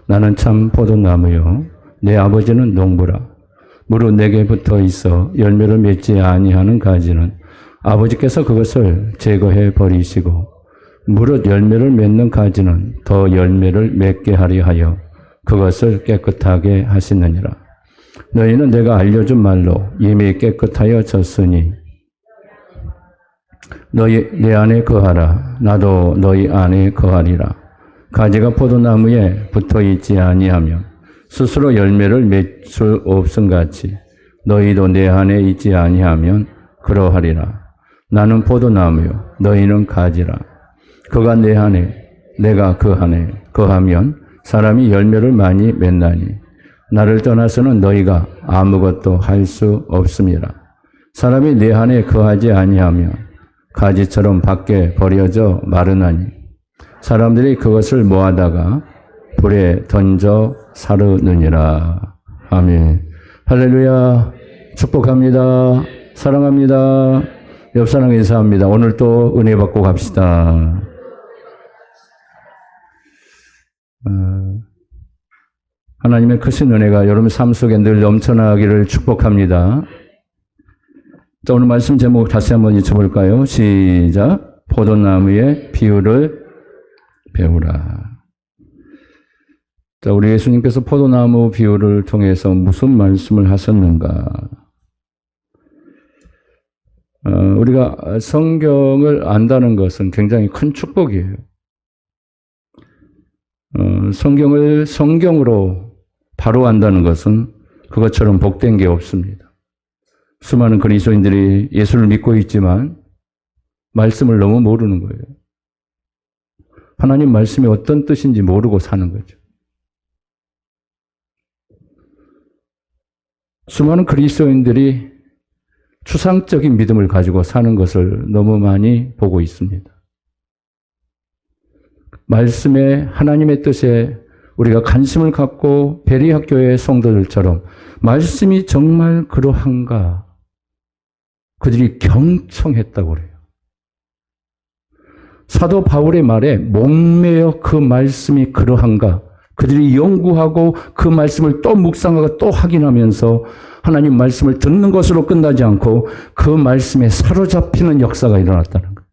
나는 참 포도나무요 내 아버지는 농부라. 무릇 내게 붙어 있어 열매를 맺지 아니하는 가지는 아버지께서 그것을 제거해 버리시고 무릇 열매를 맺는 가지는 더 열매를 맺게 하려 하여 그것을 깨끗하게 하시느니라. 너희는 내가 알려준 말로 이미 깨끗하여졌으니 너희 내 안에 거하라. 나도 너희 안에 거하리라. 가지가 포도나무에 붙어 있지 아니하면 스스로 열매를 맺을 수 없음같이 너희도 내 안에 있지 아니하면 그러하리라. 나는 포도나무요 너희는 가지라. 그가 내 안에 내가 그 안에 거하면 사람이 열매를 많이 맺나니 나를 떠나서는 너희가 아무것도 할 수 없음이라. 사람이 내 안에 거하지 아니하면 가지처럼 밖에 버려져 마르나니 사람들이 그것을 모아다가 불에 던져 사르느니라. 아멘. 할렐루야. 축복합니다. 사랑합니다. 옆사람 인사합니다. 오늘 또 은혜 받고 갑시다. 하나님의 크신 은혜가 여러분 삶 속에 늘 넘쳐나기를 축복합니다. 자, 오늘 말씀 제목 다시 한번 읽어볼까요? 시작. 포도나무의 비유를 배우라. 자, 우리 예수님께서 포도나무 비유를 통해서 무슨 말씀을 하셨는가? 우리가 성경을 안다는 것은 굉장히 큰 축복이에요. 성경을 성경으로 바로 안다는 것은 그것처럼 복된 게 없습니다. 수많은 그리스도인들이 예수를 믿고 있지만 말씀을 너무 모르는 거예요. 하나님 말씀이 어떤 뜻인지 모르고 사는 거죠. 수많은 그리스도인들이 추상적인 믿음을 가지고 사는 것을 너무 많이 보고 있습니다. 말씀에 하나님의 뜻에 우리가 관심을 갖고 베리학교의 성도들처럼 말씀이 정말 그러한가 그들이 경청했다고 그래요. 사도 바울의 말에 목매어 그 말씀이 그러한가 그들이 연구하고 그 말씀을 또 묵상하고 또 확인하면서 하나님 말씀을 듣는 것으로 끝나지 않고 그 말씀에 사로잡히는 역사가 일어났다는 거예요.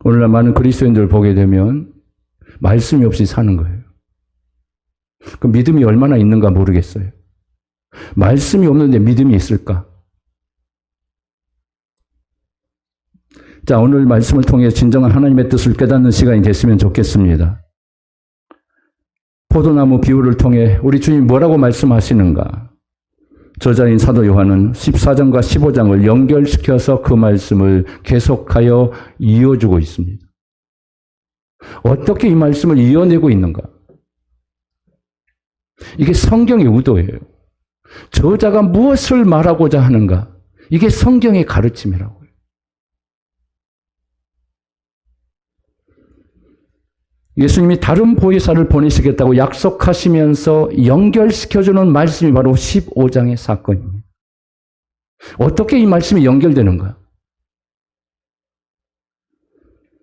오늘날 많은 그리스도인들을 보게 되면 말씀이 없이 사는 거예요. 그 믿음이 얼마나 있는가 모르겠어요. 말씀이 없는데 믿음이 있을까? 자, 오늘 말씀을 통해 진정한 하나님의 뜻을 깨닫는 시간이 됐으면 좋겠습니다. 포도나무 비유를 통해 우리 주님 뭐라고 말씀하시는가? 저자인 사도 요한은 14장과 15장을 연결시켜서 그 말씀을 계속하여 이어주고 있습니다. 어떻게 이 말씀을 이어내고 있는가? 이게 성경의 의도예요. 저자가 무엇을 말하고자 하는가? 이게 성경의 가르침이라고요. 예수님이 다른 보혜사를 보내시겠다고 약속하시면서 연결시켜주는 말씀이 바로 15장의 사건입니다. 어떻게 이 말씀이 연결되는가?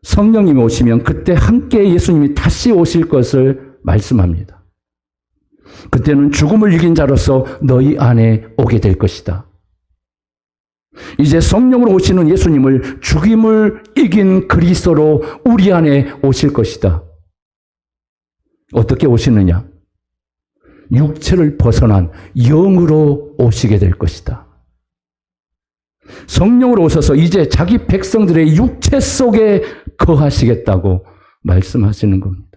성령님이 오시면 그때 함께 예수님이 다시 오실 것을 말씀합니다. 그때는 죽음을 이긴 자로서 너희 안에 오게 될 것이다. 이제 성령으로 오시는 예수님을 죽임을 이긴 그리스도로 우리 안에 오실 것이다. 어떻게 오시느냐? 육체를 벗어난 영으로 오시게 될 것이다. 성령으로 오셔서 이제 자기 백성들의 육체 속에 거하시겠다고 말씀하시는 겁니다.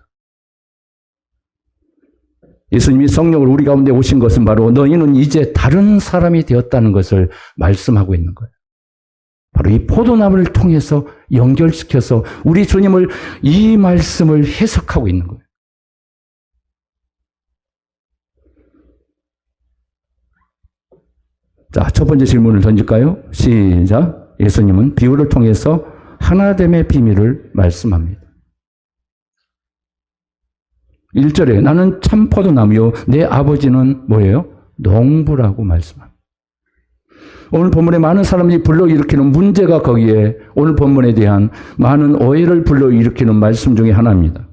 예수님이 성령으로 우리 가운데 오신 것은 바로 너희는 이제 다른 사람이 되었다는 것을 말씀하고 있는 거예요. 바로 이 포도나무를 통해서 연결시켜서 우리 주님을 이 말씀을 해석하고 있는 거예요. 자, 첫 번째 질문을 던질까요? 시작. 예수님은 비유를 통해서 하나됨의 비밀을 말씀합니다. 1절에 나는 참 포도나무요 내 아버지는 뭐예요? 농부라고 말씀합니다. 오늘 본문에 많은 사람들이 불러일으키는 문제가 거기에 오늘 본문에 대한 많은 오해를 불러일으키는 말씀 중에 하나입니다.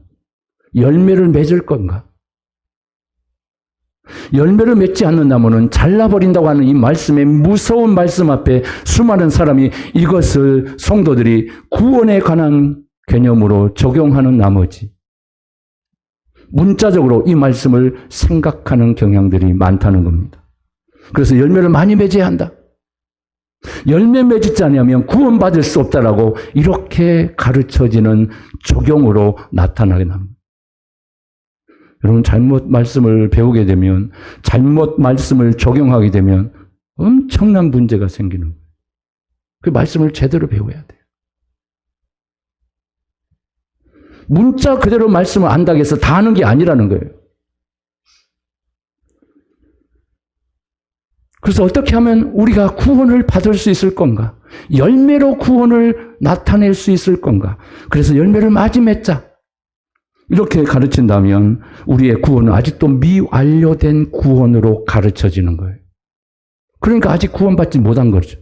열매를 맺을 건가? 열매를 맺지 않는 나무는 잘라버린다고 하는 이 말씀의 무서운 말씀 앞에 수많은 사람이 이것을 성도들이 구원에 관한 개념으로 적용하는 나머지 문자적으로 이 말씀을 생각하는 경향들이 많다는 겁니다. 그래서 열매를 많이 맺어야 한다. 열매 맺지 않으면 구원받을 수 없다라고 이렇게 가르쳐지는 적용으로 나타나게 합니다. 여러분, 잘못 말씀을 배우게 되면, 잘못 말씀을 적용하게 되면 엄청난 문제가 생기는 거예요. 그 말씀을 제대로 배워야 돼요. 문자 그대로 말씀을 안다고 해서 다 아는 게 아니라는 거예요. 그래서 어떻게 하면 우리가 구원을 받을 수 있을 건가? 열매로 구원을 나타낼 수 있을 건가? 그래서 열매를 많이 맺자. 이렇게 가르친다면 우리의 구원은 아직도 미완료된 구원으로 가르쳐지는 거예요. 그러니까 아직 구원받지 못한 거죠.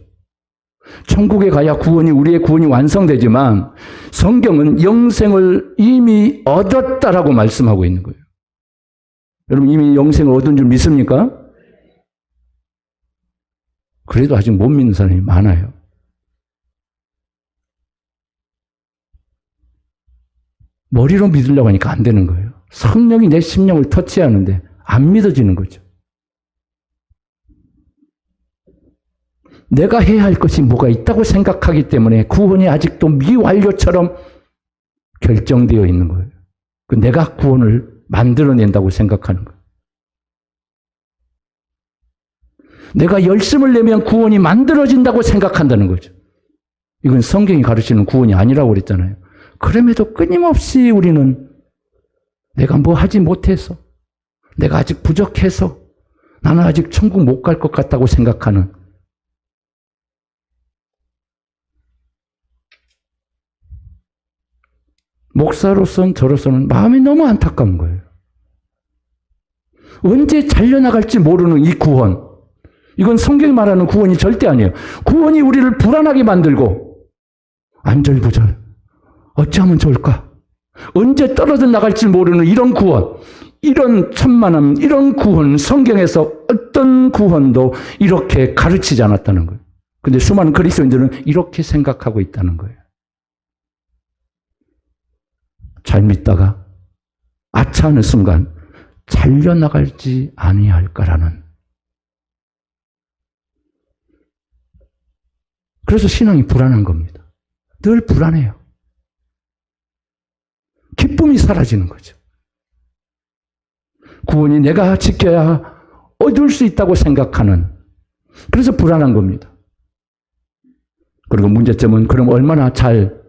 천국에 가야 우리의 구원이 완성되지만 성경은 영생을 이미 얻었다라고 말씀하고 있는 거예요. 여러분, 이미 영생을 얻은 줄 믿습니까? 그래도 아직 못 믿는 사람이 많아요. 머리로 믿으려고 하니까 안 되는 거예요. 성령이 내 심령을 터치하는데 안 믿어지는 거죠. 내가 해야 할 것이 뭐가 있다고 생각하기 때문에 구원이 아직도 미완료처럼 결정되어 있는 거예요. 내가 구원을 만들어낸다고 생각하는 거예요. 내가 열심을 내면 구원이 만들어진다고 생각한다는 거죠. 이건 성경이 가르치는 구원이 아니라고 그랬잖아요. 그럼에도 끊임없이 우리는 내가 뭐 하지 못해서, 내가 아직 부족해서, 나는 아직 천국 못 갈 것 같다고 생각하는, 목사로서는 저로서는 마음이 너무 안타까운 거예요. 언제 잘려나갈지 모르는 이 구원, 이건 성경이 말하는 구원이 절대 아니에요. 구원이 우리를 불안하게 만들고 안절부절 어찌하면 좋을까? 언제 떨어져 나갈지 모르는 이런 구원, 이런 천만함, 이런 구원, 성경에서 어떤 구원도 이렇게 가르치지 않았다는 거예요. 근데 수많은 그리스도인들은 이렇게 생각하고 있다는 거예요. 잘 믿다가 아차하는 순간 잘려나갈지 아니할까라는. 그래서 신앙이 불안한 겁니다. 늘 불안해요. 기쁨이 사라지는 거죠. 구원이 내가 지켜야 얻을 수 있다고 생각하는, 그래서 불안한 겁니다. 그리고 문제점은 그럼 얼마나 잘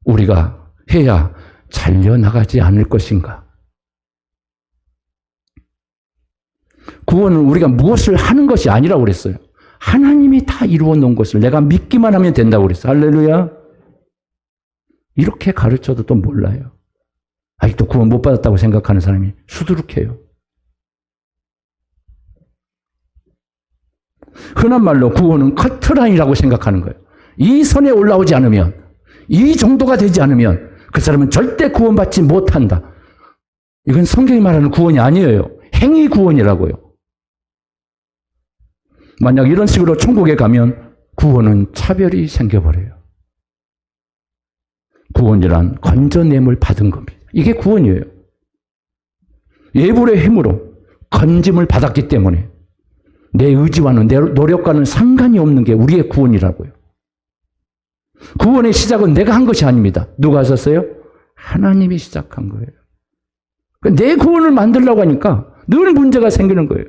우리가 해야 잘려나가지 않을 것인가? 구원은 우리가 무엇을 하는 것이 아니라고 그랬어요. 하나님이 다 이루어 놓은 것을 내가 믿기만 하면 된다고 그랬어요. 할렐루야. 이렇게 가르쳐도 또 몰라요. 아직도 구원 못 받았다고 생각하는 사람이 수두룩해요. 흔한 말로 구원은 커트라인이라고 생각하는 거예요. 이 선에 올라오지 않으면, 이 정도가 되지 않으면 그 사람은 절대 구원받지 못한다. 이건 성경이 말하는 구원이 아니에요. 행위 구원이라고요. 만약 이런 식으로 천국에 가면 구원은 차별이 생겨버려요. 구원이란 건져냄을 받은 겁니다. 이게 구원이에요. 예불의 힘으로 건짐을 받았기 때문에 내 의지와는 내 노력과는 상관이 없는 게 우리의 구원이라고요. 구원의 시작은 내가 한 것이 아닙니다. 누가 하셨어요? 하나님이 시작한 거예요. 내 구원을 만들려고 하니까 늘 문제가 생기는 거예요.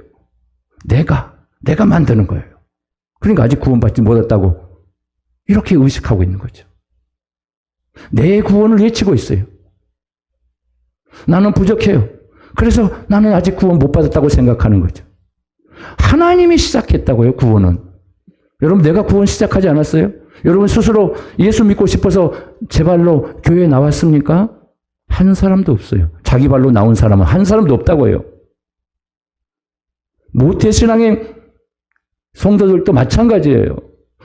내가 만드는 거예요. 그러니까 아직 구원받지 못했다고 이렇게 의식하고 있는 거죠. 내 구원을 외치고 있어요. 나는 부족해요. 그래서 나는 아직 구원 못 받았다고 생각하는 거죠. 하나님이 시작했다고요, 구원은. 여러분, 내가 구원 시작하지 않았어요? 여러분 스스로 예수 믿고 싶어서 제 발로 교회에 나왔습니까? 한 사람도 없어요. 자기 발로 나온 사람은 한 사람도 없다고요. 모태신앙의 성도들도 마찬가지예요.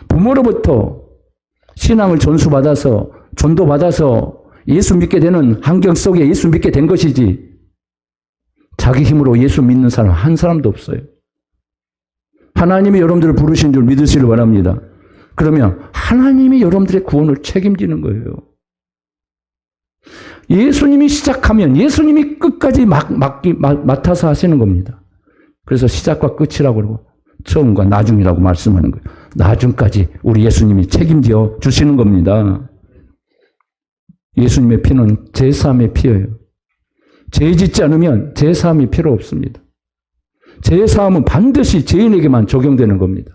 부모로부터 신앙을 전수받아서 전도받아서 예수 믿게 되는 환경 속에 예수 믿게 된 것이지 자기 힘으로 예수 믿는 사람 한 사람도 없어요. 하나님이 여러분들을 부르신 줄 믿으시길 바랍니다. 그러면 하나님이 여러분들의 구원을 책임지는 거예요. 예수님이 시작하면 예수님이 끝까지 맡아서 하시는 겁니다. 그래서 시작과 끝이라고 그러고 처음과 나중이라고 말씀하는 거예요. 나중까지 우리 예수님이 책임져 주시는 겁니다. 예수님의 피는 제사함의 피예요. 죄 짓지 않으면 제사함이 필요 없습니다. 제사함은 반드시 죄인에게만 적용되는 겁니다.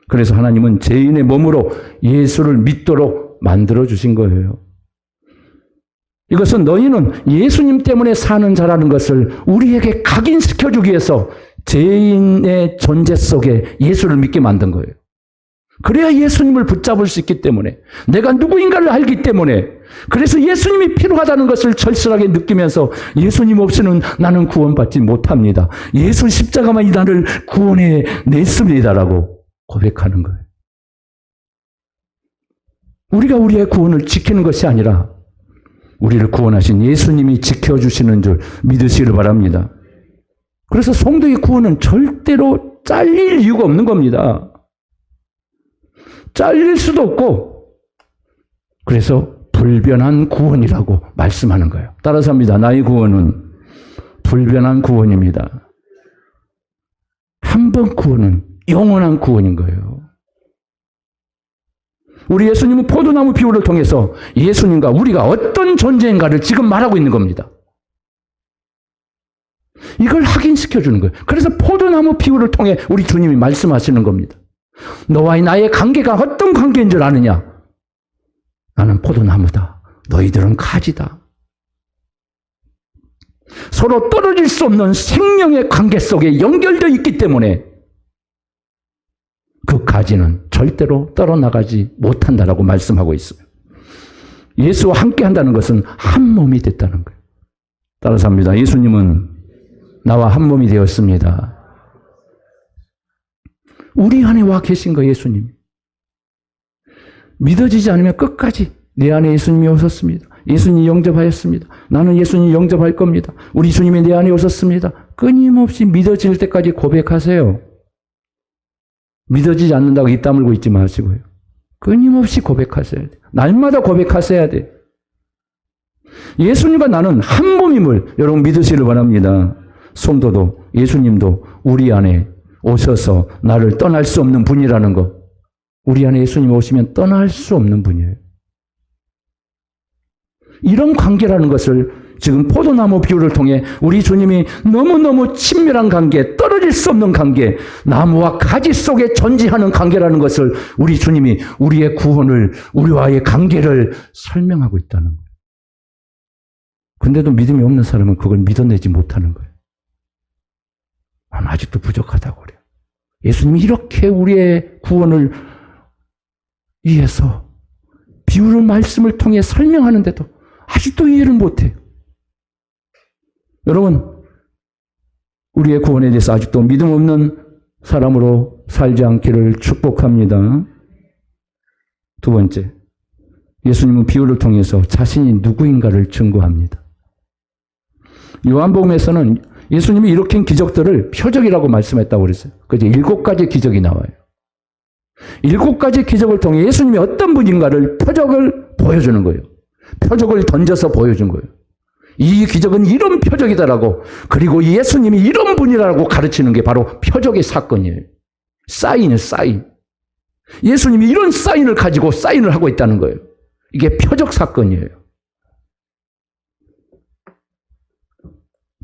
그래서 하나님은 죄인의 몸으로 예수를 믿도록 만들어 주신 거예요. 이것은 너희는 예수님 때문에 사는 자라는 것을 우리에게 각인시켜주기 위해서 죄인의 존재 속에 예수를 믿게 만든 거예요. 그래야 예수님을 붙잡을 수 있기 때문에 내가 누구인가를 알기 때문에 그래서 예수님이 필요하다는 것을 절실하게 느끼면서 예수님 없이는 나는 구원받지 못합니다. 예수 십자가만이 나를 구원해 냈습니다라고 고백하는 거예요. 우리가 우리의 구원을 지키는 것이 아니라 우리를 구원하신 예수님이 지켜주시는 줄 믿으시길 바랍니다. 그래서 성도의 구원은 절대로 잘릴 이유가 없는 겁니다. 잘릴 수도 없고 그래서 불변한 구원이라고 말씀하는 거예요. 따라서 합니다. 나의 구원은 불변한 구원입니다. 한 번 구원은 영원한 구원인 거예요. 우리 예수님은 포도나무 비유를 통해서 예수님과 우리가 어떤 존재인가를 지금 말하고 있는 겁니다. 이걸 확인시켜주는 거예요. 그래서 포도나무 비유를 통해 우리 주님이 말씀하시는 겁니다. 너와의 나의 관계가 어떤 관계인 줄 아느냐? 나는 포도나무다. 너희들은 가지다. 서로 떨어질 수 없는 생명의 관계 속에 연결되어 있기 때문에 그 가지는 절대로 떨어나가지 못한다라고 말씀하고 있어요. 예수와 함께 한다는 것은 한 몸이 됐다는 거예요. 따라서 합니다. 예수님은 나와 한 몸이 되었습니다. 우리 안에 와 계신 거예요, 예수님. 믿어지지 않으면 끝까지 내 안에 예수님이 오셨습니다. 예수님이 영접하였습니다. 나는 예수님 영접할 겁니다. 우리 주님이 내 안에 오셨습니다. 끊임없이 믿어질 때까지 고백하세요. 믿어지지 않는다고 입 다물고 있지 마시고요. 끊임없이 고백하셔야 돼요. 날마다 고백하셔야 돼요. 예수님과 나는 한 몸임을 여러분 믿으시길 바랍니다. 성도도 예수님도 우리 안에 오셔서 나를 떠날 수 없는 분이라는 거. 우리 안에 예수님 오시면 떠날 수 없는 분이에요. 이런 관계라는 것을 지금 포도나무 비유를 통해 우리 주님이 너무너무 친밀한 관계, 떨어질 수 없는 관계, 나무와 가지 속에 존재하는 관계라는 것을 우리 주님이 우리의 구원을, 우리와의 관계를 설명하고 있다는 거예요. 근데도 믿음이 없는 사람은 그걸 믿어내지 못하는 거예요. 아직도 부족하다고 그래요. 예수님이 이렇게 우리의 구원을 위해서 비유를 말씀을 통해 설명하는데도 아직도 이해를 못해요. 여러분, 우리의 구원에 대해서 아직도 믿음 없는 사람으로 살지 않기를 축복합니다. 두 번째, 예수님은 비유를 통해서 자신이 누구인가를 증거합니다. 요한복음에서는 예수님이 일으킨 기적들을 표적이라고 말씀했다고 그랬어요. 그래서 7가지 기적이 나와요. 7가지 기적을 통해 예수님이 어떤 분인가를 표적을 보여주는 거예요. 표적을 던져서 보여준 거예요. 이 기적은 이런 표적이다라고, 그리고 예수님이 이런 분이라고 가르치는 게 바로 표적의 사건이에요. 사인이에요, 사인. 예수님이 이런 사인을 가지고 사인을 하고 있다는 거예요. 이게 표적 사건이에요.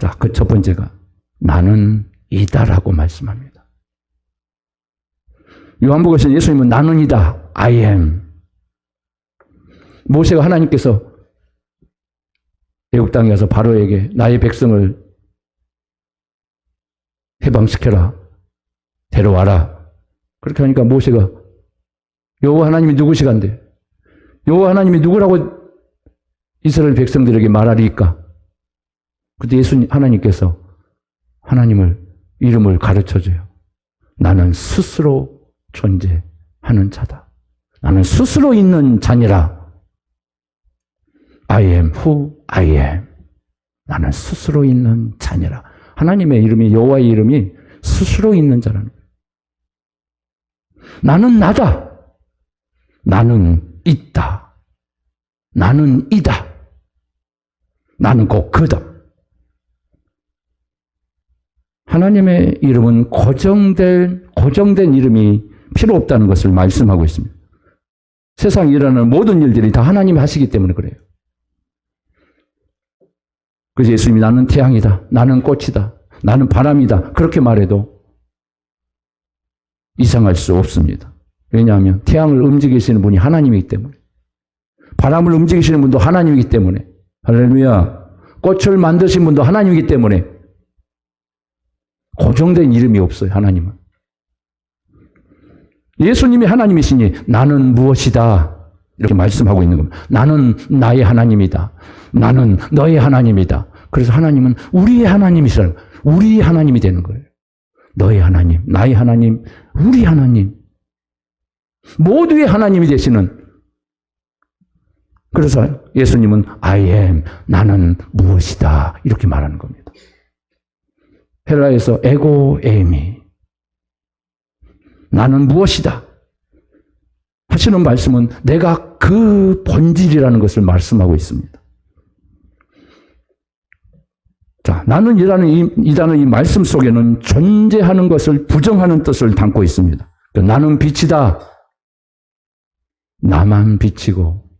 자, 그 첫 번째가 나는 이다라고 말씀합니다. 요한복음에서 예수님은 나는 이다, I am. 모세가 하나님께서 애국 땅에 가서 바로에게 나의 백성을 해방시켜라, 데려와라. 그렇게 하니까 모세가 여호와 하나님이 누구시간데? 여호와 하나님이 누구라고 이스라엘 백성들에게 말하리까? 그때 하나님께서 하나님을 이름을 가르쳐줘요. 나는 스스로 존재하는 자다. 나는 스스로 있는 자니라. I am who I am. 나는 스스로 있는 자녀라. 하나님의 이름이, 여호와의 이름이 스스로 있는 자라는 거예요. 나는 나다. 나는 있다. 나는 이다. 나는 곧 그다. 하나님의 이름은 고정된 이름이 필요 없다는 것을 말씀하고 있습니다. 세상에 일어나는 모든 일들이 다 하나님이 하시기 때문에 그래요. 그래서 예수님이 나는 태양이다. 나는 꽃이다. 나는 바람이다. 그렇게 말해도 이상할 수 없습니다. 왜냐하면 태양을 움직이시는 분이 하나님이기 때문에, 바람을 움직이시는 분도 하나님이기 때문에, 할렐루야, 꽃을 만드신 분도 하나님이기 때문에 고정된 이름이 없어요. 하나님은. 예수님이 하나님이시니 나는 무엇이다 이렇게 말씀하고 있는 겁니다. 나는 나의 하나님이다. 나는 너의 하나님이다. 그래서 하나님은 우리의 하나님이시라는 거예요. 우리의 하나님이 되는 거예요. 너의 하나님, 나의 하나님, 우리 하나님, 모두의 하나님이 되시는. 그래서 예수님은 I am, 나는 무엇이다 이렇게 말하는 겁니다. 헬라에서 에고 에이미, 나는 무엇이다 하시는 말씀은 내가 그 본질이라는 것을 말씀하고 있습니다. 자, 나는이라는 이 말씀 속에는 존재하는 것을 부정하는 뜻을 담고 있습니다. 나는 빛이다. 나만 빛이고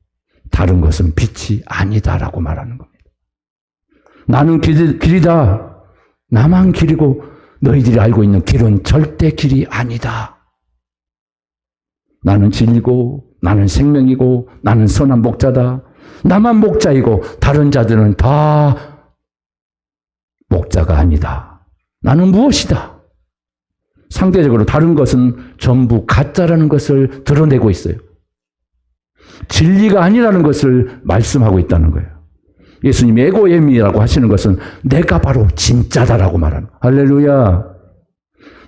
다른 것은 빛이 아니다라고 말하는 겁니다. 나는 길이다. 나만 길이고 너희들이 알고 있는 길은 절대 길이 아니다. 나는 진리고 나는 생명이고 나는 선한 목자다. 나만 목자이고 다른 자들은 다 목자가 아니다. 나는 무엇이다. 상대적으로 다른 것은 전부 가짜라는 것을 드러내고 있어요. 진리가 아니라는 것을 말씀하고 있다는 거예요. 예수님이 에고엠이라고 하시는 것은 내가 바로 진짜다라고 말하는 거예요. 할렐루야.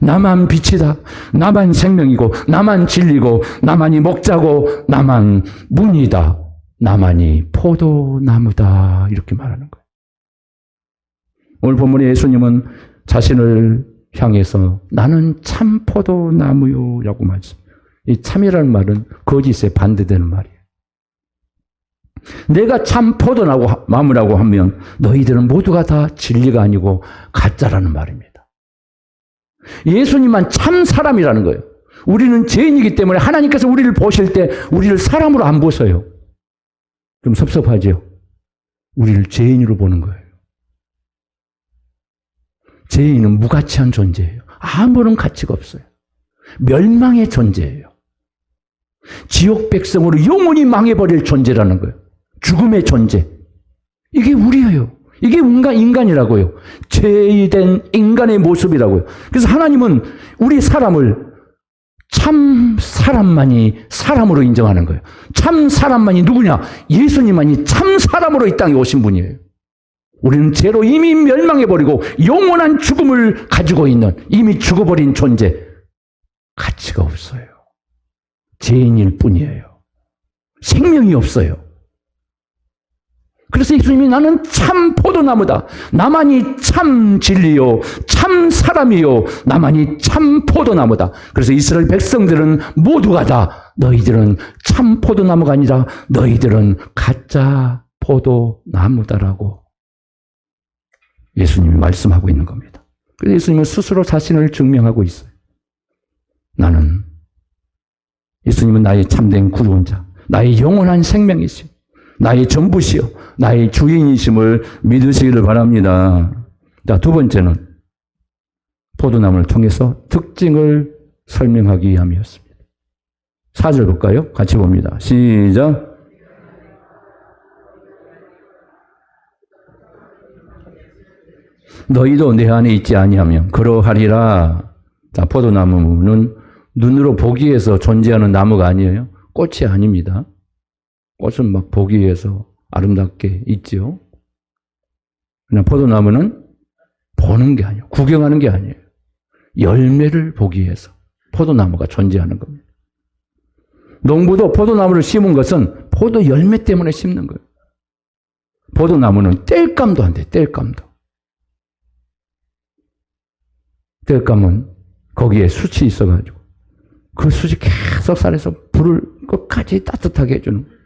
나만 빛이다. 나만 생명이고 나만 진리고 나만이 목자고 나만 문이다. 나만이 포도나무다. 이렇게 말하는 거예요. 오늘 본문에 예수님은 자신을 향해서 나는 참 포도나무요 라고 말씀합니다. 이 참이라는 말은 거짓에 반대되는 말이에요. 내가 참 포도나무라고 하면 너희들은 모두가 다 진리가 아니고 가짜라는 말입니다. 예수님만 참 사람이라는 거예요. 우리는 죄인이기 때문에 하나님께서 우리를 보실 때 우리를 사람으로 안 보세요. 좀 섭섭하죠? 우리를 죄인으로 보는 거예요. 죄인은 무가치한 존재예요. 아무런 가치가 없어요. 멸망의 존재예요. 지옥 백성으로 영원히 망해버릴 존재라는 거예요. 죽음의 존재. 이게 우리예요. 이게 인간이라고요. 죄된 인간의 모습이라고요. 그래서 하나님은 우리 사람을 참 사람만이 사람으로 인정하는 거예요. 참 사람만이 누구냐? 예수님만이 참 사람으로 이 땅에 오신 분이에요. 우리는 죄로 이미 멸망해버리고 영원한 죽음을 가지고 있는 이미 죽어버린 존재. 가치가 없어요. 죄인일 뿐이에요. 생명이 없어요. 그래서 예수님이 나는 참 포도나무다. 나만이 참 진리요. 참 사람이요. 나만이 참 포도나무다. 그래서 이스라엘 백성들은 모두가 다 너희들은 참 포도나무가 아니라 너희들은 가짜 포도나무다라고 예수님이 말씀하고 있는 겁니다. 그래서 예수님은 스스로 자신을 증명하고 있어요. 예수님은 나의 참된 구원자, 나의 영원한 생명이시오. 나의 전부시오. 나의 주인이심을 믿으시기를 바랍니다. 자, 두 번째는 포도나무를 통해서 특징을 설명하기 위함이었습니다. 4절 볼까요? 같이 봅니다. 시작. 너희도 내 안에 있지 아니하면 그러하리라. 자, 포도나무는 눈으로 보기 위해서 존재하는 나무가 아니에요. 꽃이 아닙니다. 꽃은 막 보기 위해서 아름답게 있죠. 그냥 포도나무는 보는 게 아니에요. 구경하는 게 아니에요. 열매를 보기 위해서 포도나무가 존재하는 겁니다. 농부도 포도나무를 심은 것은 포도 열매 때문에 심는 거예요. 포도나무는 뗄감도 안 돼, 뗄감도. 뗄감은 거기에 숯이 있어가지고 그 숯이 계속 쌀에서 불을 끝까지 따뜻하게 해주는 거예요.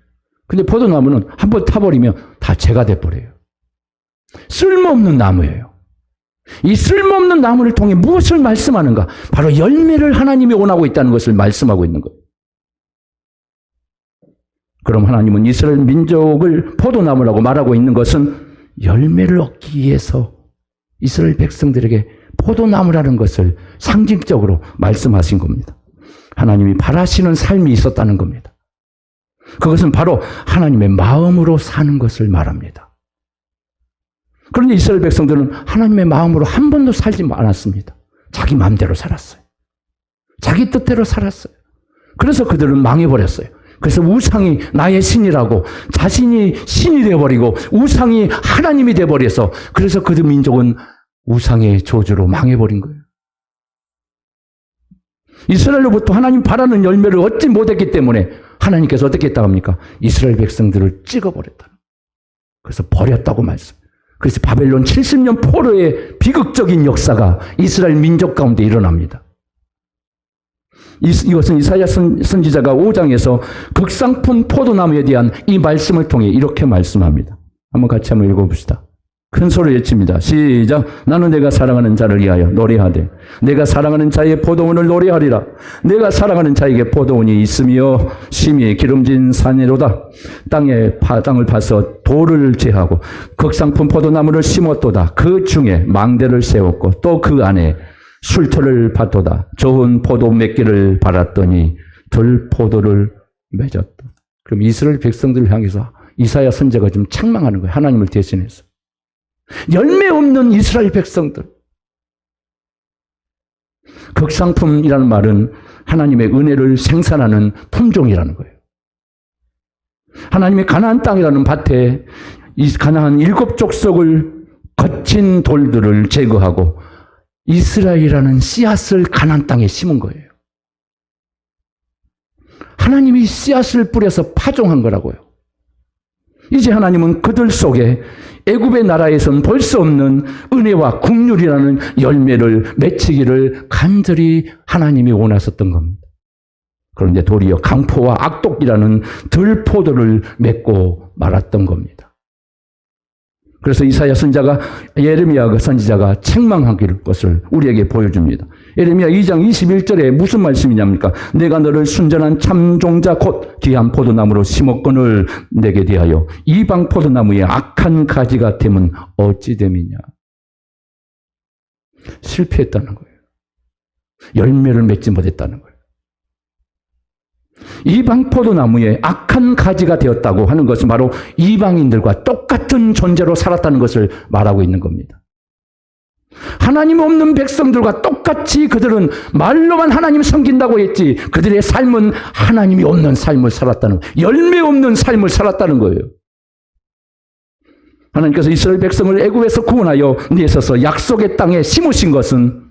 근데 포도나무는 한번 타버리면 다 재가 돼버려요. 쓸모없는 나무예요. 이 쓸모없는 나무를 통해 무엇을 말씀하는가? 바로 열매를 하나님이 원하고 있다는 것을 말씀하고 있는 거예요. 그럼 하나님은 이스라엘 민족을 포도나무라고 말하고 있는 것은 열매를 얻기 위해서 이스라엘 백성들에게 포도나무라는 것을 상징적으로 말씀하신 겁니다. 하나님이 바라시는 삶이 있었다는 겁니다. 그것은 바로 하나님의 마음으로 사는 것을 말합니다. 그런데 이스라엘 백성들은 하나님의 마음으로 한 번도 살지 않았습니다. 자기 마음대로 살았어요. 자기 뜻대로 살았어요. 그래서 그들은 망해버렸어요. 그래서 우상이 나의 신이라고 자신이 신이 되어버리고 우상이 하나님이 되어버려서 그래서 그들 민족은 우상의 저주로 망해버린 거예요. 이스라엘로부터 하나님 바라는 열매를 얻지 못했기 때문에 하나님께서 어떻게 했다고 합니까? 이스라엘 백성들을 찍어버렸다. 그래서 버렸다고 말씀. 그래서 바벨론 70년 포로의 비극적인 역사가 이스라엘 민족 가운데 일어납니다. 이것은 이사야 선지자가 5장에서 극상품 포도나무에 대한 이 말씀을 통해 이렇게 말씀합니다. 한번 같이 한번 읽어봅시다. 큰 소리로 외칩니다. 시작. 나는 내가 사랑하는 자를 위하여 노래하되 내가 사랑하는 자의 포도원을 노래하리라. 내가 사랑하는 자에게 포도원이 있으며 심히 기름진 산이로다. 땅을 파서 돌을 제하고 극상품 포도나무를 심었도다. 그 중에 망대를 세웠고 또 그 안에 술터를 팠도다. 좋은 포도 맺기를 바랐더니 들포도를 맺었다. 그럼 이스라엘 백성들을 향해서 이사야 선지자가 좀 책망하는 거예요. 하나님을 대신해서. 열매 없는 이스라엘 백성들. 극상품이라는 말은 하나님의 은혜를 생산하는 품종이라는 거예요. 하나님의 가나안 땅이라는 밭에 이 가나안 7 족속을 거친 돌들을 제거하고 이스라엘이라는 씨앗을 가나안 땅에 심은 거예요. 하나님이 씨앗을 뿌려서 파종한 거라고요. 이제 하나님은 그들 속에 애굽의 나라에선 볼 수 없는 은혜와 국률이라는 열매를 맺히기를 간절히 하나님이 원하셨던 겁니다. 그런데 도리어 강포와 악독이라는 들포도를 맺고 말았던 겁니다. 그래서 이사야 선지자가 예레미야 선지자가 책망하길 것을 우리에게 보여줍니다. 예레미야 2장 21절에 무슨 말씀이냐입니까? 내가 너를 순전한 참종자 곧 귀한 포도나무로 심었거늘 내게 대하여 이방 포도나무의 악한 가지가 됨은 어찌 됨이냐. 실패했다는 거예요. 열매를 맺지 못했다는 거예요. 이방 포도나무에 악한 가지가 되었다고 하는 것은 바로 이방인들과 똑같은 존재로 살았다는 것을 말하고 있는 겁니다. 하나님 없는 백성들과 똑같이 그들은 말로만 하나님 섬긴다고 했지 그들의 삶은 하나님이 없는 삶을 살았다는 거예요. 열매 없는 삶을 살았다는 거예요. 하나님께서 이스라엘 백성을 애굽에서 구원하여 내셔서 약속의 땅에 심으신 것은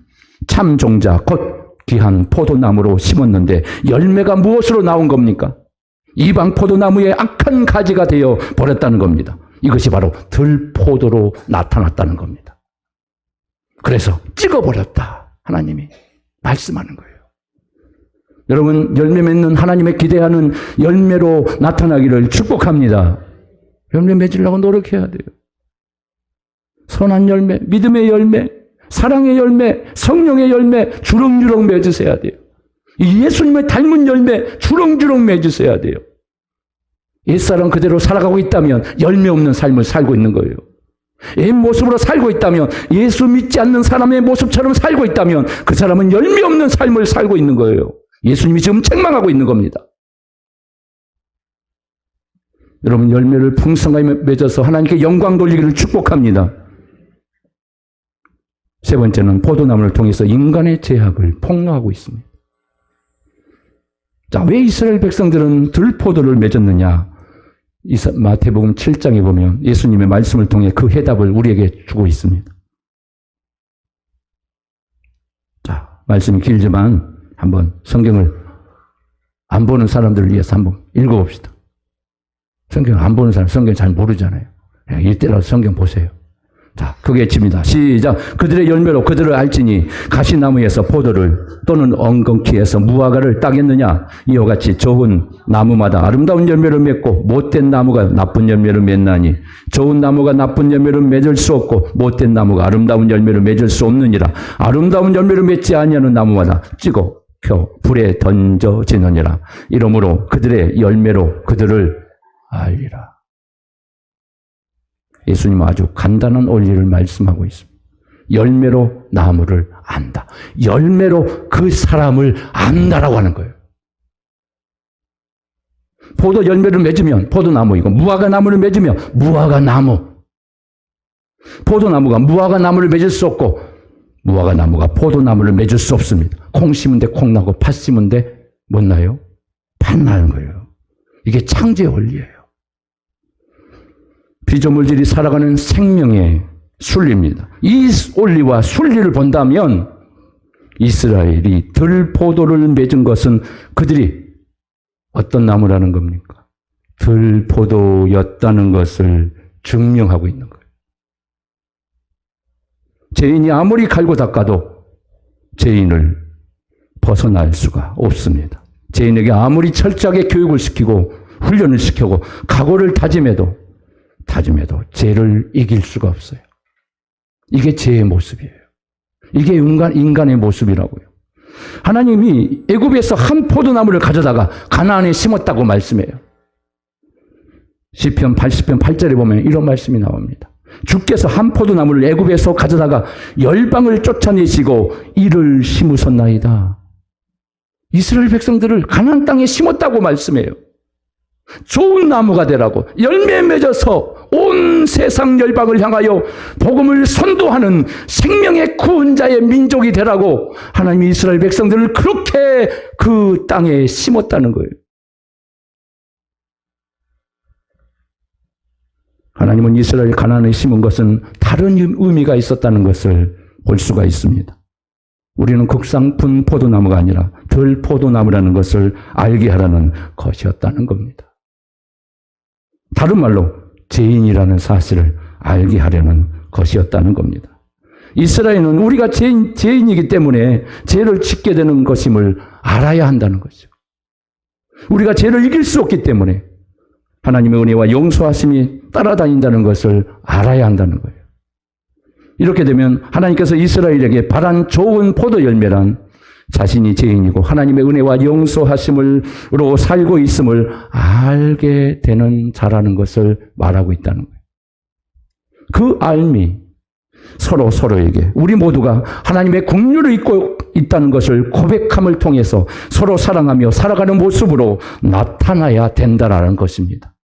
참 종자 곧 귀한 포도나무로 심었는데 열매가 무엇으로 나온 겁니까? 이방 포도나무의 악한 가지가 되어 버렸다는 겁니다. 이것이 바로 들포도로 나타났다는 겁니다. 그래서 찍어버렸다. 하나님이 말씀하는 거예요. 여러분 열매 맺는 하나님의 기대하는 열매로 나타나기를 축복합니다. 열매 맺으려고 노력해야 돼요. 선한 열매, 믿음의 열매, 사랑의 열매, 성령의 열매 주렁주렁 맺으셔야 돼요. 예수님을 닮은 열매 주렁주렁 맺으셔야 돼요. 옛사람 그대로 살아가고 있다면 열매 없는 삶을 살고 있는 거예요. 옛 모습으로 살고 있다면 예수 믿지 않는 사람의 모습처럼 살고 있다면 그 사람은 열매 없는 삶을 살고 있는 거예요. 예수님이 지금 책망하고 있는 겁니다. 여러분 열매를 풍성하게 맺어서 하나님께 영광 돌리기를 축복합니다. 세 번째는 포도나무를 통해서 인간의 죄악을 폭로하고 있습니다. 자, 왜 이스라엘 백성들은 들포도를 맺었느냐? 마태복음 7장에 보면 예수님의 말씀을 통해 그 해답을 우리에게 주고 있습니다. 자, 말씀이 길지만 한번 성경을 안 보는 사람들을 위해서 한번 읽어봅시다. 성경을 안 보는 사람, 성경 잘 모르잖아요. 이때라도 성경 보세요. 자, 그게 집니다. 시작. 그들의 열매로 그들을 알지니 가시나무에서 포도를 또는 엉겅퀴에서 무화과를 따겠느냐. 이와 같이 좋은 나무마다 아름다운 열매를 맺고 못된 나무가 나쁜 열매를 맺나니 좋은 나무가 나쁜 열매를 맺을 수 없고 못된 나무가 아름다운 열매를 맺을 수 없느니라. 아름다운 열매를 맺지 아니하는 나무마다 찍어 켜 불에 던져지느니라. 이러므로 그들의 열매로 그들을 알리라. 예수님은 아주 간단한 원리를 말씀하고 있습니다. 열매로 나무를 안다. 열매로 그 사람을 안다라고 하는 거예요. 포도 열매를 맺으면 포도나무이고 무화과 나무를 맺으면 무화과 나무. 포도나무가 무화과 나무를 맺을 수 없고 무화과 나무가 포도나무를 맺을 수 없습니다. 콩 심은 데 콩 나고 팥 심은 데 못 나요? 팥 나는 거예요. 이게 창조의 원리예요. 피조물들이 살아가는 생명의 순리입니다. 이 원리와 순리를 본다면 이스라엘이 들포도를 맺은 것은 그들이 어떤 나무라는 겁니까? 들포도였다는 것을 증명하고 있는 거예요. 죄인이 아무리 갈고 닦아도 죄인을 벗어날 수가 없습니다. 죄인에게 아무리 철저하게 교육을 시키고 훈련을 시키고 각오를 다짐해도 죄를 이길 수가 없어요. 이게 죄의 모습이에요. 이게 인간의 모습이라고요. 하나님이 애굽에서 한 포도나무를 가져다가 가나안에 심었다고 말씀해요. 시편 80편 8절에 보면 이런 말씀이 나옵니다. 주께서 한 포도나무를 애굽에서 가져다가 열방을 쫓아내시고 이를 심으셨나이다. 이스라엘 백성들을 가나안 땅에 심었다고 말씀해요. 좋은 나무가 되라고 열매 맺어서 온 세상 열방을 향하여 복음을 선도하는 생명의 구원자의 민족이 되라고 하나님이 이스라엘 백성들을 그렇게 그 땅에 심었다는 거예요. 하나님은 이스라엘 가나안에 심은 것은 다른 의미가 있었다는 것을 볼 수가 있습니다. 우리는 국산품 포도나무가 아니라 들포도나무라는 것을 알게 하라는 것이었다는 겁니다. 다른 말로 죄인이라는 사실을 알게 하려는 것이었다는 겁니다. 이스라엘은 우리가 죄인이기 때문에 죄를 짓게 되는 것임을 알아야 한다는 거죠. 우리가 죄를 이길 수 없기 때문에 하나님의 은혜와 용서하심이 따라다닌다는 것을 알아야 한다는 거예요. 이렇게 되면 하나님께서 이스라엘에게 바란 좋은 포도 열매란 자신이 죄인이고 하나님의 은혜와 용서하심으로 살고 있음을 알게 되는 자라는 것을 말하고 있다는 거예요. 그 알미 서로에게 우리 모두가 하나님의 긍휼을 입고 있다는 것을 고백함을 통해서 서로 사랑하며 살아가는 모습으로 나타나야 된다라는 것입니다.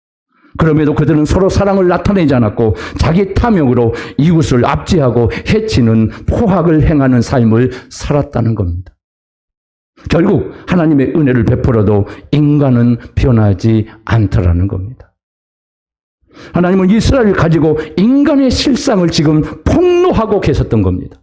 그럼에도 그들은 서로 사랑을 나타내지 않았고 자기 탐욕으로 이웃을 압제하고 해치는 포악을 행하는 삶을 살았다는 겁니다. 결국 하나님의 은혜를 베풀어도 인간은 변하지 않더라는 겁니다. 하나님은 이스라엘을 가지고 인간의 실상을 지금 폭로하고 계셨던 겁니다.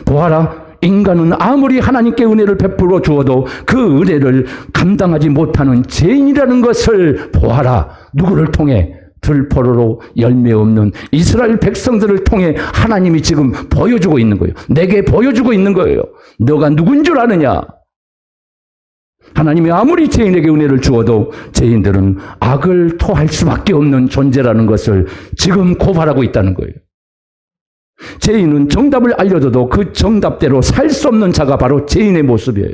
보아라, 인간은 아무리 하나님께 은혜를 베풀어 주어도 그 은혜를 감당하지 못하는 죄인이라는 것을 보아라. 누구를 통해? 들포도로 열매 없는 이스라엘 백성들을 통해 하나님이 지금 보여주고 있는 거예요. 내게 보여주고 있는 거예요. 너가 누군 줄 아느냐? 하나님이 아무리 죄인에게 은혜를 주어도 죄인들은 악을 토할 수밖에 없는 존재라는 것을 지금 고발하고 있다는 거예요. 죄인은 정답을 알려줘도 그 정답대로 살 수 없는 자가 바로 죄인의 모습이에요.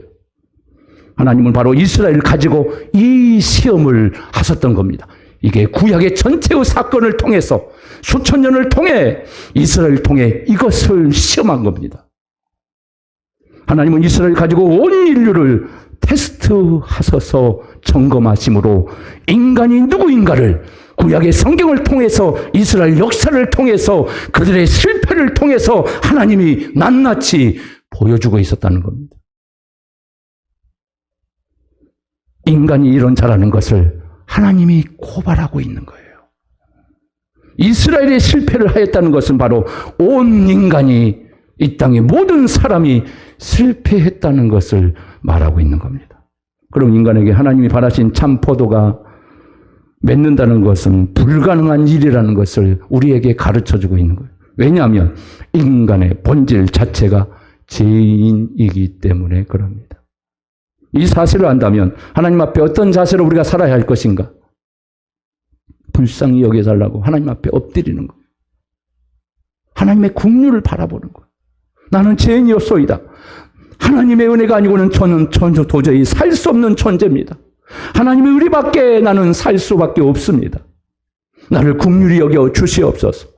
하나님은 바로 이스라엘을 가지고 이 시험을 하셨던 겁니다. 이게 구약의 전체의 사건을 통해서 수천 년을 통해 이스라엘을 통해 이것을 시험한 겁니다. 하나님은 이스라엘을 가지고 온 인류를 테스트하셔서 점검하심으로 인간이 누구인가를 구약의 성경을 통해서 이스라엘 역사를 통해서 그들의 실패를 통해서 하나님이 낱낱이 보여주고 있었다는 겁니다. 인간이 이런 자라는 것을 하나님이 고발하고 있는 거예요. 이스라엘의 실패를 하였다는 것은 바로 온 인간이 이 땅의 모든 사람이 실패했다는 것을 말하고 있는 겁니다. 그럼 인간에게 하나님이 바라신 참 포도가 맺는다는 것은 불가능한 일이라는 것을 우리에게 가르쳐주고 있는 거예요. 왜냐하면 인간의 본질 자체가 죄인이기 때문에 그럽니다. 이 사실을 안다면 하나님 앞에 어떤 자세로 우리가 살아야 할 것인가? 불쌍히 여겨달라고 하나님 앞에 엎드리는 거예요. 하나님의 긍휼을 바라보는 거예요. 나는 죄인이었소이다. 하나님의 은혜가 아니고는 저는 도저히 살 수 없는 존재입니다. 하나님의 은혜밖에 나는 살 수밖에 없습니다. 나를 긍휼히 여겨 주시옵소서.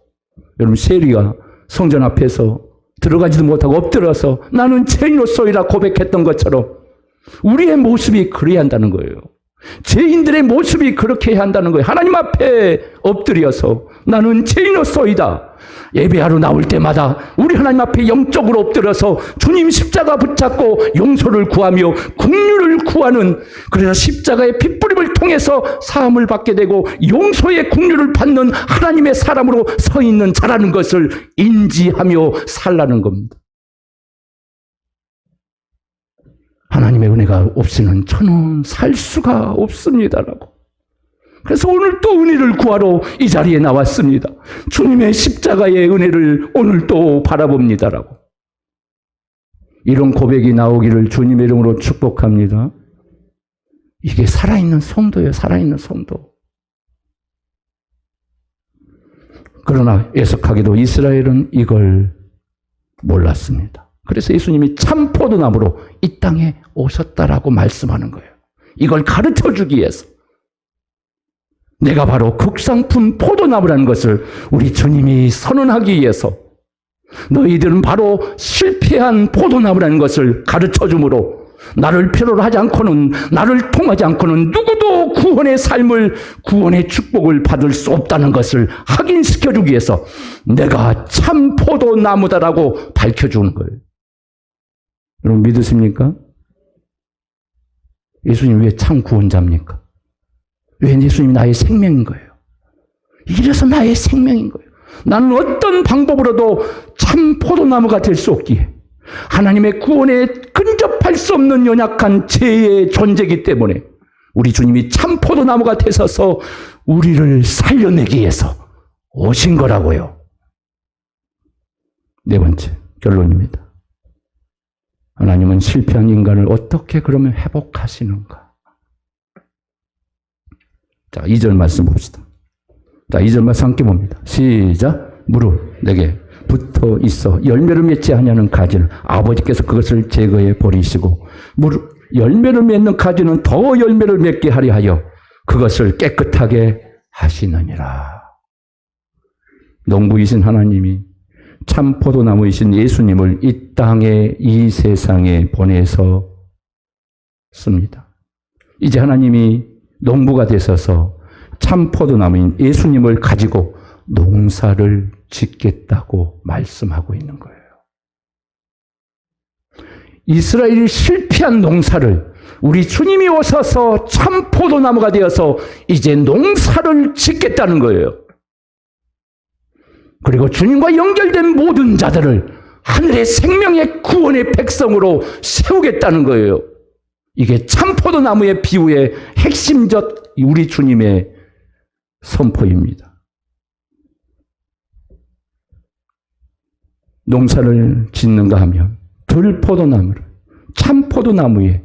여러분, 세리가 성전 앞에서 들어가지도 못하고 엎드려서 나는 죄인으로서이라 고백했던 것처럼 우리의 모습이 그래야 한다는 거예요. 죄인들의 모습이 그렇게 해야 한다는 거예요. 하나님 앞에 엎드려서 나는 죄인으로서이다. 예배하러 나올 때마다 우리 하나님 앞에 영적으로 엎드려서 주님 십자가 붙잡고 용서를 구하며 긍휼을 구하는, 그래서 십자가의 핏부림을 통해서 사함을 받게 되고 용서의 긍휼을 받는 하나님의 사람으로 서 있는 자라는 것을 인지하며 살라는 겁니다. 하나님의 은혜가 없이는 저는 살 수가 없습니다라고. 그래서 오늘 또 은혜를 구하러 이 자리에 나왔습니다. 주님의 십자가의 은혜를 오늘 또 바라봅니다라고. 이런 고백이 나오기를 주님의 이름으로 축복합니다. 이게 살아있는 성도예요. 살아있는 성도. 그러나 애석하게도 이스라엘은 이걸 몰랐습니다. 그래서 예수님이 참 포도나무로 이 땅에 오셨다라고 말씀하는 거예요. 이걸 가르쳐주기 위해서. 내가 바로 극상품 포도나무라는 것을 우리 주님이 선언하기 위해서 너희들은 바로 실패한 포도나무라는 것을 가르쳐주므로 나를 필요로 하지 않고는, 나를 통하지 않고는 누구도 구원의 삶을, 구원의 축복을 받을 수 없다는 것을 확인시켜주기 위해서 내가 참 포도나무다라고 밝혀주는 거예요. 여러분 믿으십니까? 예수님 왜 참 구원자입니까? 왜 예수님이 나의 생명인 거예요? 이래서 나의 생명인 거예요. 나는 어떤 방법으로도 참 포도나무가 될 수 없기에 하나님의 구원에 근접할 수 없는 연약한 죄의 존재이기 때문에 우리 주님이 참 포도나무가 되셔서 우리를 살려내기 위해서 오신 거라고요. 네 번째 결론입니다. 하나님은 실패한 인간을 어떻게 그러면 회복하시는가? 자, 2절 말씀 봅시다. 자, 2절 말씀 함께 봅니다. 시작. 무릇 내게 붙어 있어 열매를 맺지 아니하는 가지는 아버지께서 그것을 제거해 버리시고, 무릇 열매를 맺는 가지는 더 열매를 맺게 하려 하여 그것을 깨끗하게 하시느니라. 농부이신 하나님이 참 포도나무이신 예수님을 이 땅에, 이 세상에 보내서 씁니다. 이제 하나님이 농부가 되셔서 참 포도나무인 예수님을 가지고 농사를 짓겠다고 말씀하고 있는 거예요. 이스라엘이 실패한 농사를 우리 주님이 오셔서 참 포도나무가 되어서 이제 농사를 짓겠다는 거예요. 그리고 주님과 연결된 모든 자들을 하늘의 생명의 구원의 백성으로 세우겠다는 거예요. 이게 참 포도나무의 비유의 핵심적 우리 주님의 선포입니다. 농사를 짓는가 하면 들포도나무를 참 포도나무에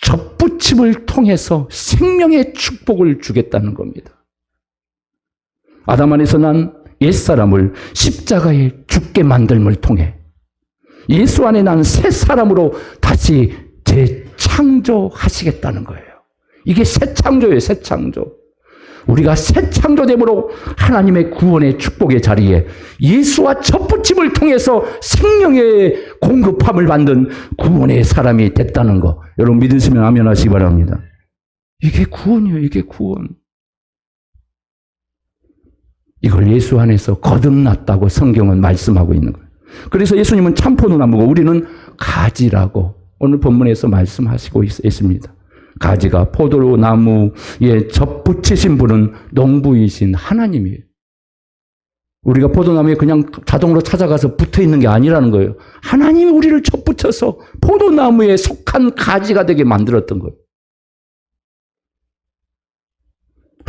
접붙임을 통해서 생명의 축복을 주겠다는 겁니다. 아담 안에서 난 옛사람을 십자가에 죽게 만들음을 통해 예수 안에 난 새 사람으로 다시 재창조하시겠다는 거예요. 이게 새 창조예요. 새 창조. 우리가 새 창조됨으로 하나님의 구원의 축복의 자리에 예수와 접붙임을 통해서 생명의 공급함을 받는 구원의 사람이 됐다는 거. 여러분 믿으시면 아멘 하시기 바랍니다. 이게 구원이에요. 이게 구원. 이걸 예수 안에서 거듭났다고 성경은 말씀하고 있는 거예요. 그래서 예수님은 참 포도나무고 우리는 가지라고 오늘 본문에서 말씀하시고 있습니다. 가지가 포도나무에 접붙이신 분은 농부이신 하나님이에요. 우리가 포도나무에 그냥 자동으로 찾아가서 붙어 있는 게 아니라는 거예요. 하나님이 우리를 접붙여서 포도나무에 속한 가지가 되게 만들었던 거예요.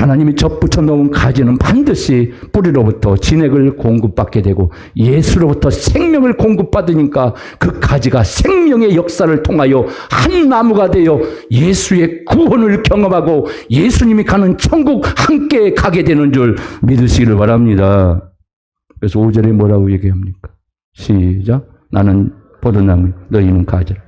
하나님이 접붙여 놓은 가지는 반드시 뿌리로부터 진액을 공급받게 되고 예수로부터 생명을 공급받으니까 그 가지가 생명의 역사를 통하여 한 나무가 되어 예수의 구원을 경험하고 예수님이 가는 천국 함께 가게 되는 줄 믿으시기를 바랍니다. 그래서 5절에 뭐라고 얘기합니까? 시작. 나는 포도나무, 너희는 가지라.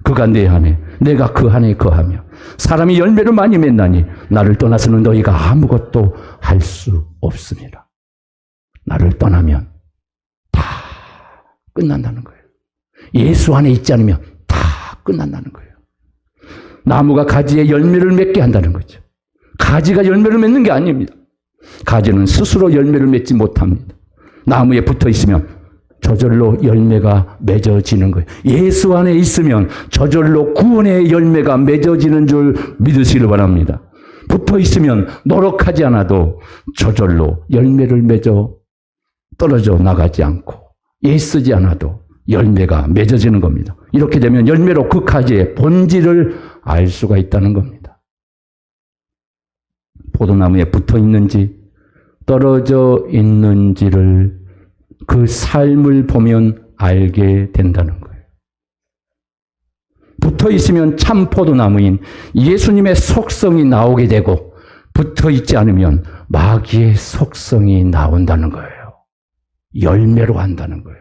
그가 내 안에, 내가 그 안에 거하며 사람이 열매를 많이 맺나니 나를 떠나서는 너희가 아무것도 할 수 없습니다. 나를 떠나면 다 끝난다는 거예요. 예수 안에 있지 않으면 다 끝난다는 거예요. 나무가 가지에 열매를 맺게 한다는 거죠. 가지가 열매를 맺는 게 아닙니다. 가지는 스스로 열매를 맺지 못합니다. 나무에 붙어 있으면 저절로 열매가 맺어지는 거예요. 예수 안에 있으면 저절로 구원의 열매가 맺어지는 줄 믿으시길 바랍니다. 붙어 있으면 노력하지 않아도 저절로 열매를 맺어 떨어져 나가지 않고 애쓰지 않아도 열매가 맺어지는 겁니다. 이렇게 되면 열매로 그 가지의 본질을 알 수가 있다는 겁니다. 포도나무에 붙어 있는지 떨어져 있는지를 그 삶을 보면 알게 된다는 거예요. 붙어 있으면 참 포도나무인 예수님의 속성이 나오게 되고 붙어 있지 않으면 마귀의 속성이 나온다는 거예요. 열매로 한다는 거예요.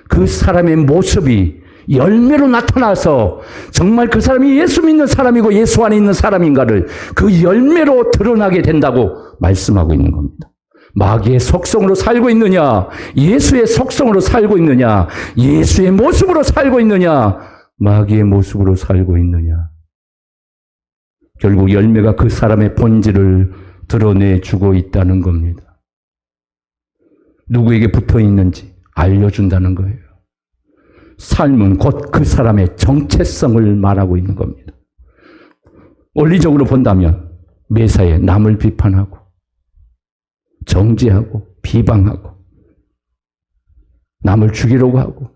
그 사람의 모습이 열매로 나타나서 정말 그 사람이 예수 믿는 사람이고 예수 안에 있는 사람인가를 그 열매로 드러나게 된다고 말씀하고 있는 겁니다. 마귀의 속성으로 살고 있느냐, 예수의 속성으로 살고 있느냐, 예수의 모습으로 살고 있느냐, 마귀의 모습으로 살고 있느냐. 결국 열매가 그 사람의 본질을 드러내주고 있다는 겁니다. 누구에게 붙어 있는지 알려준다는 거예요. 삶은 곧 그 사람의 정체성을 말하고 있는 겁니다. 원리적으로 본다면 매사에 남을 비판하고 정죄하고 비방하고 남을 죽이려고 하고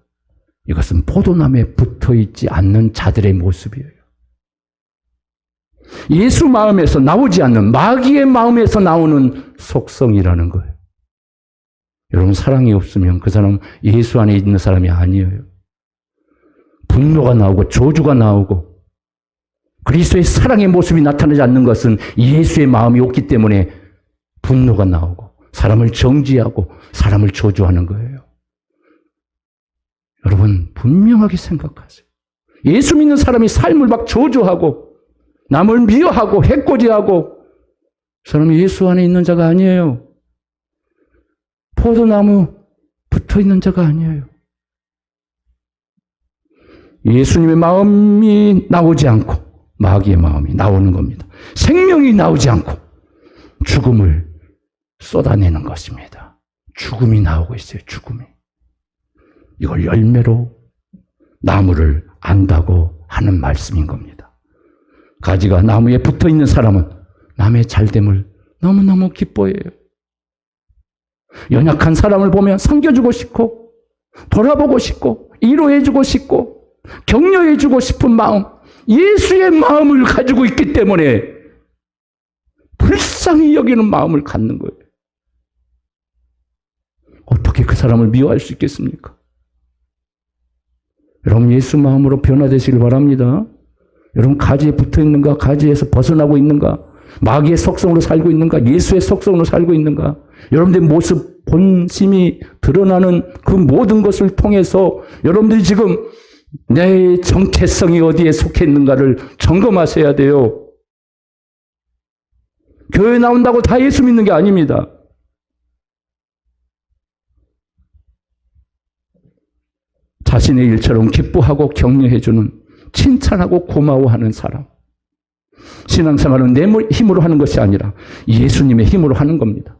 이것은 포도나무에 붙어있지 않는 자들의 모습이에요. 예수 마음에서 나오지 않는 마귀의 마음에서 나오는 속성이라는 거예요. 여러분 사랑이 없으면 그 사람은 예수 안에 있는 사람이 아니에요. 분노가 나오고 저주가 나오고 그리스도의 사랑의 모습이 나타나지 않는 것은 예수의 마음이 없기 때문에 분노가 나오고 사람을 정죄하고 사람을 저주하는 거예요. 여러분 분명하게 생각하세요. 예수 믿는 사람이 삶을 막 저주하고 남을 미워하고 해코지하고 그 사람이 예수 안에 있는 자가 아니에요. 포도나무 붙어 있는 자가 아니에요. 예수님의 마음이 나오지 않고 마귀의 마음이 나오는 겁니다. 생명이 나오지 않고 죽음을 쏟아내는 것입니다. 죽음이 나오고 있어요. 죽음이. 이걸 열매로 나무를 안다고 하는 말씀인 겁니다. 가지가 나무에 붙어 있는 사람은 남의 잘됨을 너무너무 기뻐해요. 연약한 사람을 보면 섬겨주고 싶고 돌아보고 싶고 위로해주고 싶고 격려해주고 싶은 마음, 예수의 마음을 가지고 있기 때문에 불쌍히 여기는 마음을 갖는 거예요. 어떻게 그 사람을 미워할 수 있겠습니까? 여러분 예수 마음으로 변화되시길 바랍니다. 여러분 가지에 붙어 있는가? 가지에서 벗어나고 있는가? 마귀의 속성으로 살고 있는가? 예수의 속성으로 살고 있는가? 여러분들의 모습, 본심이 드러나는 그 모든 것을 통해서 여러분들이 지금 내 정체성이 어디에 속해 있는가를 점검하셔야 돼요. 교회 나온다고 다 예수 믿는 게 아닙니다. 자신의 일처럼 기뻐하고 격려해주는, 칭찬하고 고마워하는 사람. 신앙생활은 내 힘으로 하는 것이 아니라 예수님의 힘으로 하는 겁니다.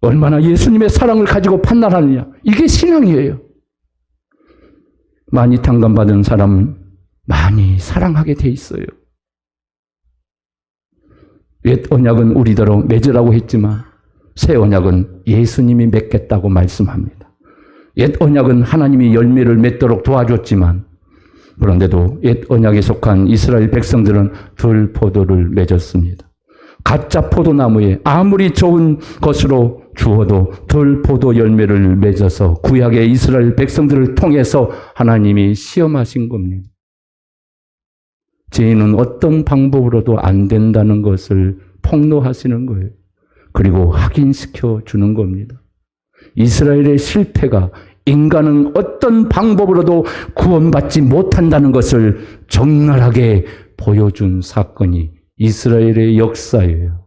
얼마나 예수님의 사랑을 가지고 판단하느냐. 이게 신앙이에요. 많이 탕감받은 사람은 많이 사랑하게 돼 있어요. 옛 언약은 우리대로 맺으라고 했지만 새 언약은 예수님이 맺겠다고 말씀합니다. 옛 언약은 하나님이 열매를 맺도록 도와줬지만 그런데도 옛 언약에 속한 이스라엘 백성들은 들포도를 맺었습니다. 가짜 포도나무에 아무리 좋은 것으로 주어도 덜 포도 열매를 맺어서 구약의 이스라엘 백성들을 통해서 하나님이 시험하신 겁니다. 죄인은 어떤 방법으로도 안 된다는 것을 폭로하시는 거예요. 그리고 확인시켜 주는 겁니다. 이스라엘의 실패가 인간은 어떤 방법으로도 구원받지 못한다는 것을 적나라하게 보여준 사건이 이스라엘의 역사예요.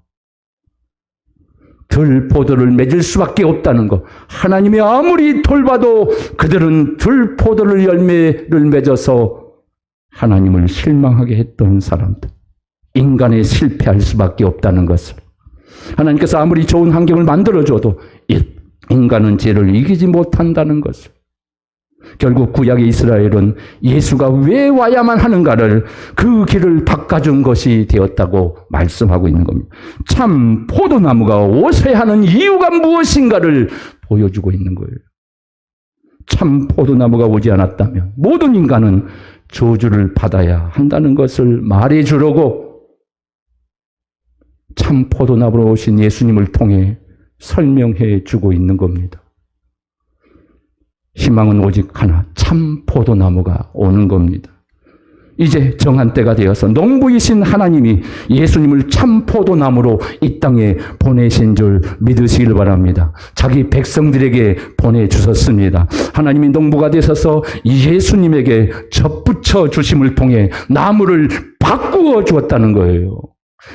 들 포도를 맺을 수밖에 없다는 것. 하나님이 아무리 돌봐도 그들은 들 포도를 열매를 맺어서 하나님을 실망하게 했던 사람들. 인간에 실패할 수밖에 없다는 것을. 하나님께서 아무리 좋은 환경을 만들어줘도 인간은 죄를 이기지 못한다는 것을. 결국 구약의 이스라엘은 예수가 왜 와야만 하는가를 그 길을 닦아준 것이 되었다고 말씀하고 있는 겁니다. 참 포도나무가 오셔야 하는 이유가 무엇인가를 보여주고 있는 거예요. 참 포도나무가 오지 않았다면 모든 인간은 저주를 받아야 한다는 것을 말해주려고 참 포도나무로 오신 예수님을 통해 설명해 주고 있는 겁니다. 희망은 오직 하나, 참 포도나무가 오는 겁니다. 이제 정한 때가 되어서 농부이신 하나님이 예수님을 참 포도나무로 이 땅에 보내신 줄 믿으시길 바랍니다. 자기 백성들에게 보내주셨습니다. 하나님이 농부가 되셔서 예수님에게 접붙여 주심을 통해 나무를 바꾸어 주었다는 거예요.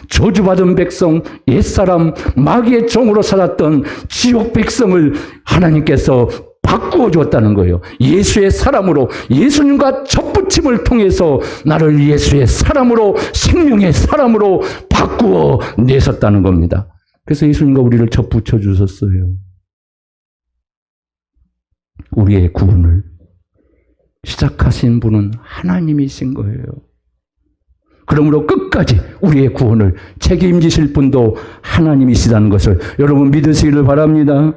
저주받은 백성, 옛사람, 마귀의 종으로 살았던 지옥 백성을 하나님께서 바꾸어 주었다는 거예요. 예수의 사람으로, 예수님과 접붙임을 통해서 나를 예수의 사람으로, 생명의 사람으로 바꾸어 내셨다는 겁니다. 그래서 예수님과 우리를 접붙여 주셨어요. 우리의 구원을 시작하신 분은 하나님이신 거예요. 그러므로 끝까지 우리의 구원을 책임지실 분도 하나님이시다는 것을 여러분 믿으시기를 바랍니다.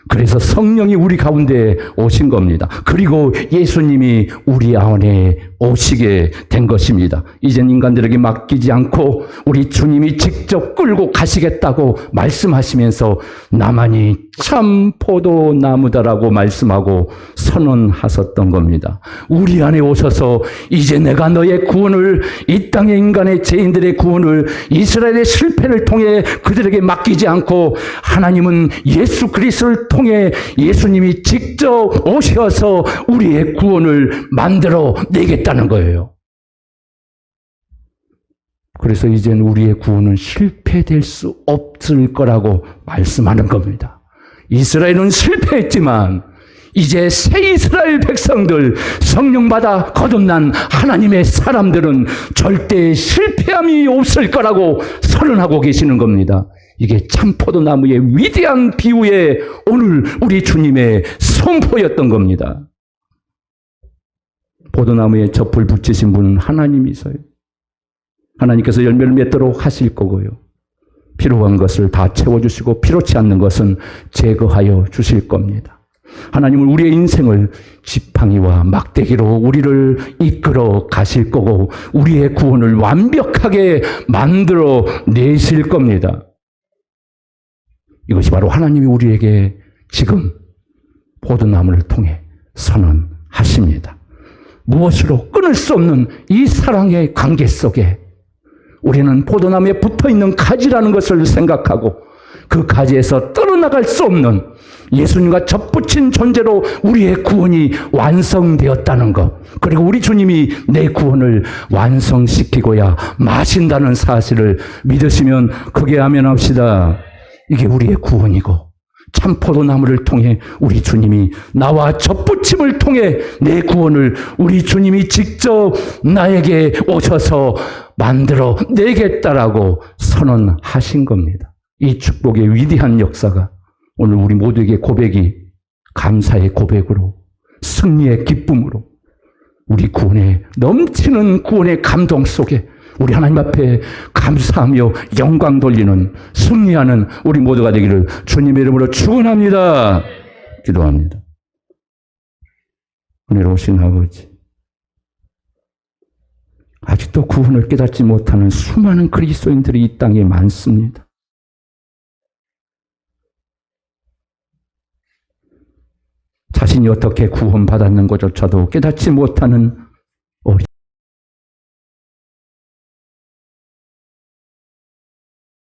그래서 성령이 우리 가운데 오신 겁니다. 그리고 예수님이 우리 안에 오시게 된 것입니다. 이젠 인간들에게 맡기지 않고 우리 주님이 직접 끌고 가시겠다고 말씀하시면서 나만이 참 포도나무다라고 말씀하고 선언하셨던 겁니다. 우리 안에 오셔서 이제 내가 너의 구원을, 이 땅의 인간의 죄인들의 구원을 이스라엘의 실패를 통해 그들에게 맡기지 않고 하나님은 예수 그리스도를 통해 예수님이 직접 오셔서 우리의 구원을 만들어 내겠다는 거예요. 그래서 이제는 우리의 구원은 실패될 수 없을 거라고 말씀하는 겁니다. 이스라엘은 실패했지만 이제 새 이스라엘 백성들, 성령받아 거듭난 하나님의 사람들은 절대 실패함이 없을 거라고 선언하고 계시는 겁니다. 이게 참 포도나무의 위대한 비유에 오늘 우리 주님의 선포였던 겁니다. 포도나무에 젖을 붙이신 분은 하나님이세요. 하나님께서 열매를 맺도록 하실 거고요. 필요한 것을 다 채워주시고 필요치 않는 것은 제거하여 주실 겁니다. 하나님은 우리의 인생을 지팡이와 막대기로 우리를 이끌어 가실 거고 우리의 구원을 완벽하게 만들어 내실 겁니다. 이것이 바로 하나님이 우리에게 지금 포도나무를 통해 선언하십니다. 무엇으로 끊을 수 없는 이 사랑의 관계 속에 우리는 포도나무에 붙어있는 가지라는 것을 생각하고 그 가지에서 떨어나갈 수 없는 예수님과 접붙인 존재로 우리의 구원이 완성되었다는 것, 그리고 우리 주님이 내 구원을 완성시키고야 마신다는 사실을 믿으시면 크게 아멘합시다. 이게 우리의 구원이고 참 포도나무를 통해 우리 주님이 나와 접붙임을 통해 내 구원을 우리 주님이 직접 나에게 오셔서 만들어 내겠다라고 선언하신 겁니다. 이 축복의 위대한 역사가 오늘 우리 모두에게 고백이 감사의 고백으로, 승리의 기쁨으로, 우리 구원의 넘치는 구원의 감동 속에 우리 하나님 앞에 감사하며 영광 돌리는, 승리하는 우리 모두가 되기를 주님의 이름으로 축원합니다. 기도합니다. 은혜로우신 아버지, 아직도 구원을 깨닫지 못하는 수많은 그리스도인들이 이 땅에 많습니다. 자신이 어떻게 구원받았는 것조차도 깨닫지 못하는